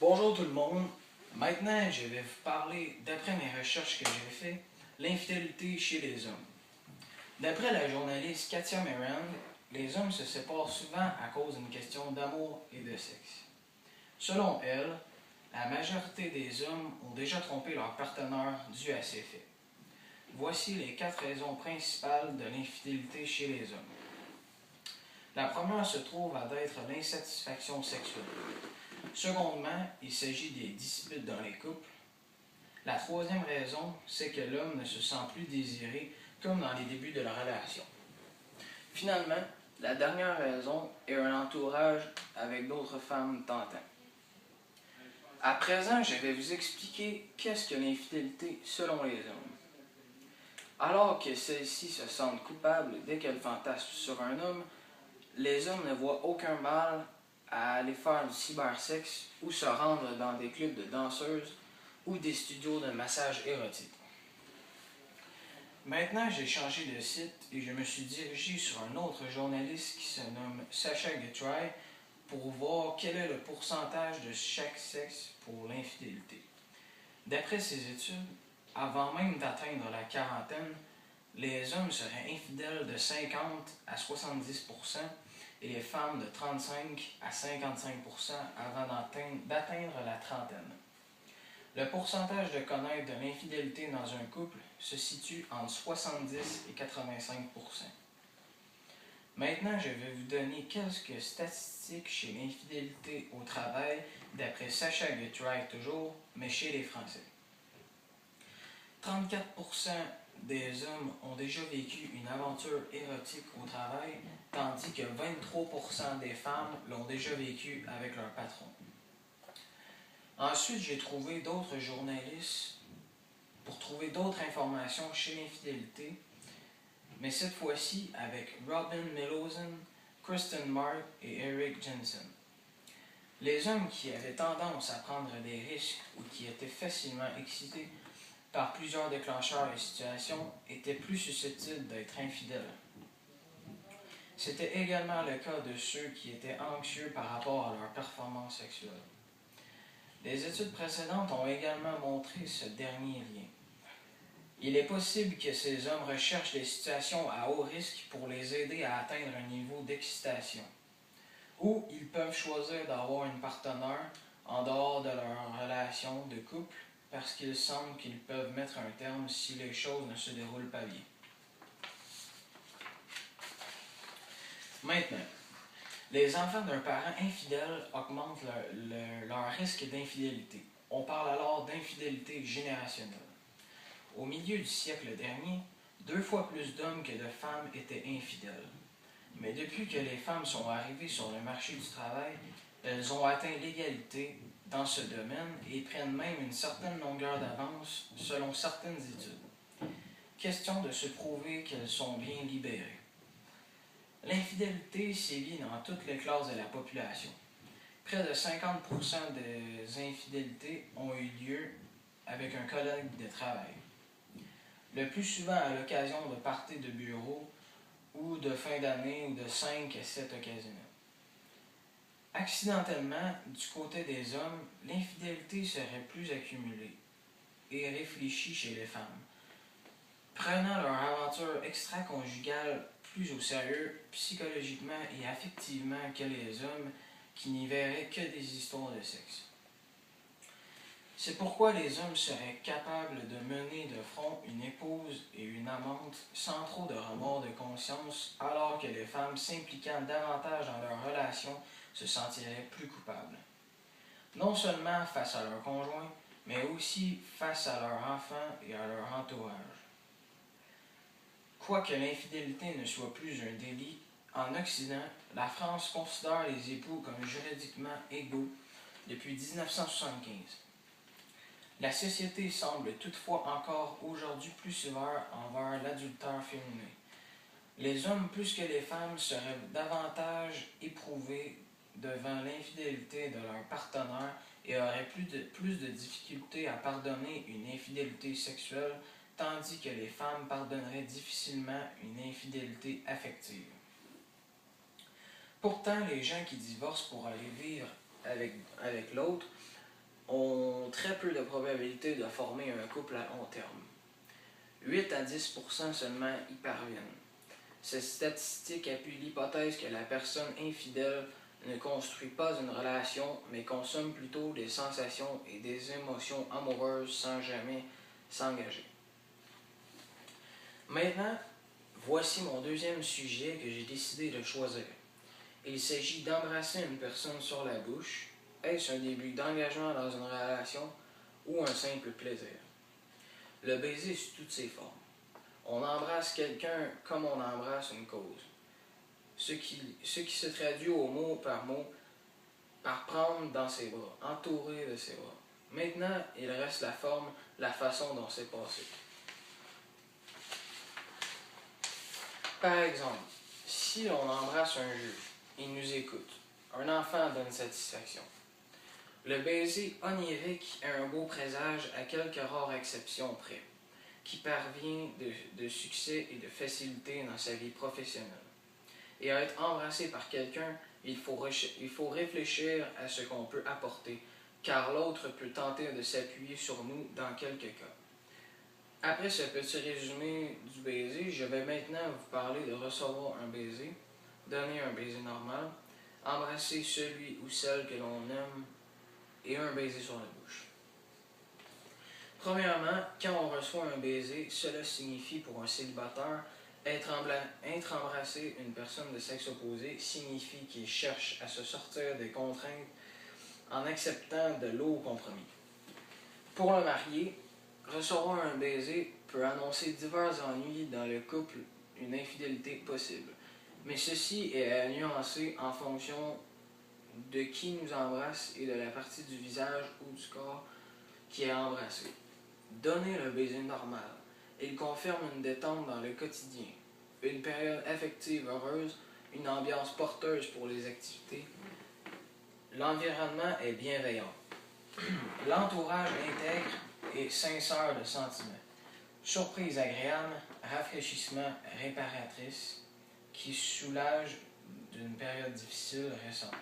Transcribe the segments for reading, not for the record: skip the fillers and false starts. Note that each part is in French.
Bonjour tout le monde. Maintenant, je vais vous parler, d'après mes recherches que j'ai faites, l'infidélité chez les hommes. D'après la journaliste Katia Merand, les hommes se séparent souvent à cause d'une question d'amour et de sexe. Selon elle, la majorité des hommes ont déjà trompé leur partenaire dû à ces faits. Voici les 4 raisons principales de l'infidélité chez les hommes. La première se trouve à être l'insatisfaction sexuelle. Secondement, il s'agit des disputes dans les couples. La troisième raison, c'est que l'homme ne se sent plus désiré comme dans les débuts de la relation. Finalement, la dernière raison est un entourage avec d'autres femmes tentantes. À présent, je vais vous expliquer qu'est-ce que l'infidélité selon les hommes. Alors que celles-ci se sentent coupables dès qu'elles fantasment sur un homme, les hommes ne voient aucun mal à aller faire du cybersexe ou se rendre dans des clubs de danseuses ou des studios de massage érotique. Maintenant, j'ai changé de site et je me suis dirigé sur un autre journaliste qui se nomme Sacha Guitry pour voir quel est le pourcentage de chaque sexe pour l'infidélité. D'après ses études, avant même d'atteindre la quarantaine, les hommes seraient infidèles de 50 à 70% et les femmes de 35 à 55% avant d'atteindre la trentaine. Le pourcentage de connaître de l'infidélité dans un couple se situe entre 70 et 85%. Maintenant, je vais vous donner quelques statistiques chez l'infidélité au travail, d'après Sacha Guitry toujours, mais chez les Français. 34% des hommes ont déjà vécu une aventure érotique au travail, tandis que 23% des femmes l'ont déjà vécu avec leur patron. Ensuite, j'ai trouvé d'autres journalistes pour trouver d'autres informations chez l'infidélité, mais cette fois-ci avec Robin Millowson, Kristen Mark et Eric Jensen. Les hommes qui avaient tendance à prendre des risques ou qui étaient facilement excités par plusieurs déclencheurs et situations étaient plus susceptibles d'être infidèles. C'était également le cas de ceux qui étaient anxieux par rapport à leur performance sexuelle. Les études précédentes ont également montré ce dernier lien. Il est possible que ces hommes recherchent des situations à haut risque pour les aider à atteindre un niveau d'excitation. Ou ils peuvent choisir d'avoir une partenaire en dehors de leur relation de couple parce qu'ils sentent qu'ils peuvent mettre un terme si les choses ne se déroulent pas bien. Maintenant, les enfants d'un parent infidèle augmentent leur risque d'infidélité. On parle alors d'infidélité générationnelle. Au milieu du siècle dernier, 2 fois plus d'hommes que de femmes étaient infidèles. Mais depuis que les femmes sont arrivées sur le marché du travail, elles ont atteint l'égalité dans ce domaine et prennent même une certaine longueur d'avance selon certaines études. Question de se prouver qu'elles sont bien libérées. L'infidélité sévit dans toutes les classes de la population. Près de 50% des infidélités ont eu lieu avec un collègue de travail. Le plus souvent à l'occasion de parties de bureau ou de fin d'année ou de 5 à 7 occasionnelles. Accidentellement, du côté des hommes, l'infidélité serait plus accumulée et réfléchie chez les femmes, prenant leur aventure extra-conjugale plus au sérieux psychologiquement et affectivement que les hommes qui n'y verraient que des histoires de sexe. C'est pourquoi les hommes seraient capables de mener de front une épouse et une amante sans trop de remords de conscience, alors que les femmes s'impliquant davantage dans leur relation se sentiraient plus coupables. Non seulement face à leur conjoint, mais aussi face à leurs enfants et à leur entourage. Quoique l'infidélité ne soit plus un délit, en Occident, la France considère les époux comme juridiquement égaux depuis 1975. La société semble toutefois encore aujourd'hui plus sévère envers l'adultère féminin. Les hommes plus que les femmes seraient davantage éprouvés devant l'infidélité de leur partenaire et auraient plus de difficultés à pardonner une infidélité sexuelle, tandis que les femmes pardonneraient difficilement une infidélité affective. Pourtant, les gens qui divorcent pour aller vivre avec l'autre ont très peu de probabilité de former un couple à long terme. 8 à 10% seulement y parviennent. Cette statistique appuie l'hypothèse que la personne infidèle ne construit pas une relation, mais consomme plutôt des sensations et des émotions amoureuses sans jamais s'engager. Maintenant, voici mon deuxième sujet que j'ai décidé de choisir. Il s'agit d'embrasser une personne sur la bouche. Est-ce un début d'engagement dans une relation ou un simple plaisir? Le baiser sous toutes ses formes. On embrasse quelqu'un comme on embrasse une cause. Ce qui se traduit mot par prendre dans ses bras, entourer de ses bras. Maintenant, il reste la forme, la façon dont c'est passé. Par exemple, si on embrasse un juge, il nous écoute. Un enfant donne satisfaction. Le baiser onirique est un beau présage à quelques rares exceptions près, qui parvient de succès et de facilité dans sa vie professionnelle. Et à être embrassé par quelqu'un, il faut réfléchir à ce qu'on peut apporter, car l'autre peut tenter de s'appuyer sur nous dans quelques cas. Après ce petit résumé du baiser, je vais maintenant vous parler de recevoir un baiser, donner un baiser normal, embrasser celui ou celle que l'on aime et un baiser sur la bouche. Premièrement, quand on reçoit un baiser, cela signifie pour un célibataire être embrassé une personne de sexe opposé signifie qu'il cherche à se sortir des contraintes en acceptant de lourds compromis. Pour le marié, recevoir un baiser peut annoncer divers ennuis dans le couple, une infidélité possible. Mais ceci est à nuancer en fonction de qui nous embrasse et de la partie du visage ou du corps qui est embrassée. Donner le baiser normal. Il confirme une détente dans le quotidien, une période affective heureuse, une ambiance porteuse pour les activités. L'environnement est bienveillant. L'entourage intègre et sincère de sentiments. Surprise agréable, rafraîchissement réparatrice qui soulage d'une période difficile récente.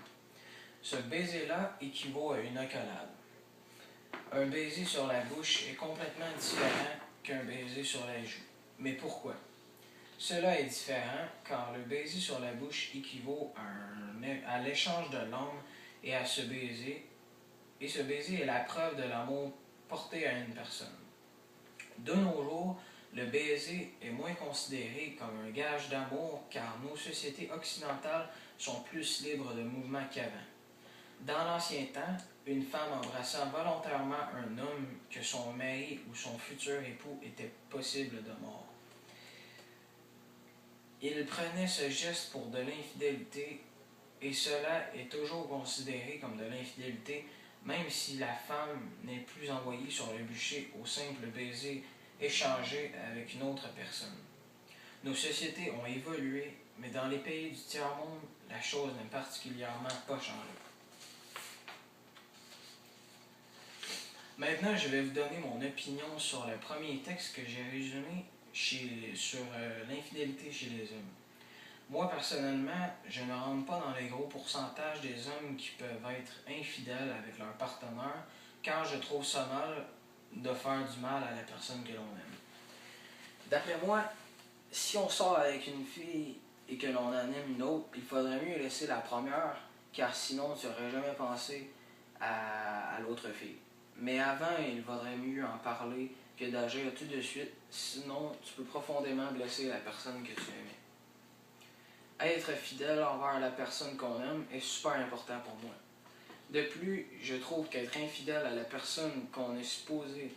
Ce baiser-là équivaut à une accolade. Un baiser sur la bouche est complètement différent qu'un baiser sur la joue. Mais pourquoi? Cela est différent car le baiser sur la bouche équivaut à l'échange de langue et à ce baiser. Et ce baiser est la preuve de l'amour porté à une personne. De nos jours, le baiser est moins considéré comme un gage d'amour car nos sociétés occidentales sont plus libres de mouvement qu'avant. Dans l'ancien temps, une femme embrassant volontairement un homme que son mari ou son futur époux était possible de mort. Il prenait ce geste pour de l'infidélité et cela est toujours considéré comme de l'infidélité même si la femme n'est plus envoyée sur le bûcher au simple baiser échangé avec une autre personne. Nos sociétés ont évolué, mais dans les pays du tiers-monde, la chose n'a particulièrement pas changé. Maintenant, je vais vous donner mon opinion sur le premier texte que j'ai résumé sur l'infidélité chez les hommes. Moi, personnellement, je ne rentre pas dans les gros pourcentages des hommes qui peuvent être infidèles avec leur partenaire, car je trouve ça mal de faire du mal à la personne que l'on aime. D'après moi, si on sort avec une fille et que l'on en aime une autre, il faudrait mieux laisser la première, car sinon tu n'aurais jamais pensé à l'autre fille. Mais avant, il vaudrait mieux en parler que d'agir tout de suite, sinon tu peux profondément blesser la personne que tu aimais. Être fidèle envers la personne qu'on aime est super important pour moi. De plus, je trouve qu'être infidèle à la personne qu'on est supposé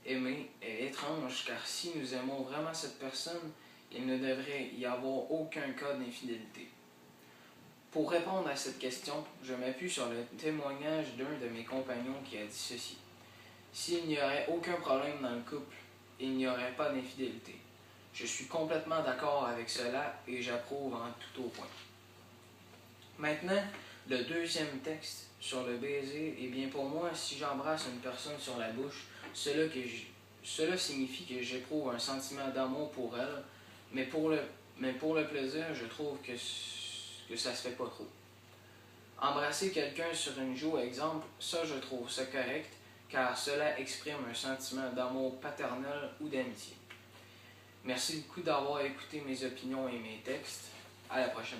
aimer est étrange, car si nous aimons vraiment cette personne, il ne devrait y avoir aucun cas d'infidélité. Pour répondre à cette question, je m'appuie sur le témoignage d'un de mes compagnons qui a dit ceci. S'il n'y aurait aucun problème dans le couple, il n'y aurait pas d'infidélité. Je suis complètement d'accord avec cela et j'approuve en tout au point. Maintenant, le deuxième texte sur le baiser, eh bien pour moi, si j'embrasse une personne sur la bouche, cela signifie que j'éprouve un sentiment d'amour pour elle, mais pour le plaisir, je trouve que ça se fait pas trop. Embrasser quelqu'un sur une joue, exemple, ça je trouve ça correct, car cela exprime un sentiment d'amour paternel ou d'amitié. Merci beaucoup d'avoir écouté mes opinions et mes textes. À la prochaine.